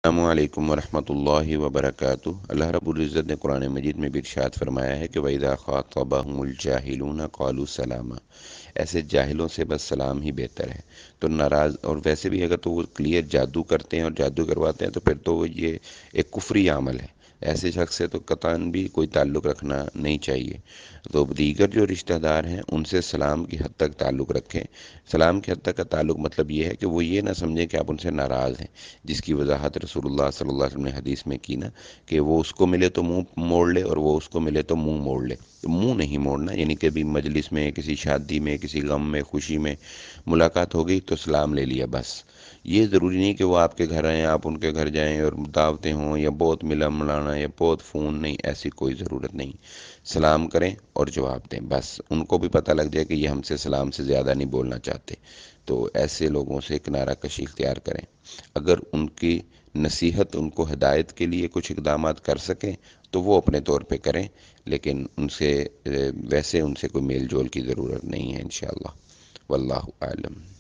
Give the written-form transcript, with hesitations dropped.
السلام علیکم ورحمۃ اللہ وبرکاتہ۔ اللہ رب العزت نے قرآن مجید میں بھی ارشاد فرمایا ہے کہ وَإِذَا خَاطَبَهُمُ الْجَاهِلُونَ قَالُوا سَلَامًا، ایسے جاہلوں سے بس سلام ہی بہتر ہے۔ تو ناراض، اور ویسے بھی اگر تو وہ کلیئر جادو کرتے ہیں اور جادو کرواتے ہیں تو پھر تو یہ ایک کفری عمل ہے، ایسے شخص سے تو قطعاً بھی کوئی تعلق رکھنا نہیں چاہیے۔ تو دیگر جو رشتہ دار ہیں ان سے سلام کی حد تک تعلق رکھیں۔ سلام کی حد تک کا تعلق مطلب یہ ہے کہ وہ یہ نہ سمجھیں کہ آپ ان سے ناراض ہیں، جس کی وضاحت رسول اللہ صلی اللہ علیہ وسلم نے حدیث میں کی نا، کہ وہ اس کو ملے تو منہ موڑ لے اور وہ اس کو ملے تو منہ موڑ لے۔ منہ نہیں موڑنا، یعنی کہ بھی مجلس میں، کسی شادی میں، کسی غم میں، خوشی میں ملاقات ہو گئی تو سلام لے لیا بس۔ یہ ضروری نہیں کہ وہ آپ کے گھر آئیں، آپ ان کے گھر جائیں اور دعوتیں ہوں یا بہت ملا ملانا یا بہت فون، نہیں، ایسی کوئی ضرورت نہیں۔ سلام کریں اور جواب دیں، بس ان کو بھی پتہ لگ جائے کہ یہ ہم سے سلام سے زیادہ نہیں بولنا چاہتے۔ تو ایسے لوگوں سے کنارہ کشی اختیار کریں۔ اگر ان کی نصیحت، ان کو ہدایت کے لیے کچھ اقدامات کر سکیں تو وہ اپنے طور پہ کریں، لیکن ان سے ویسے ان سے کوئی میل جول کی ضرورت نہیں ہے انشاءاللہ۔ واللہ اعلم۔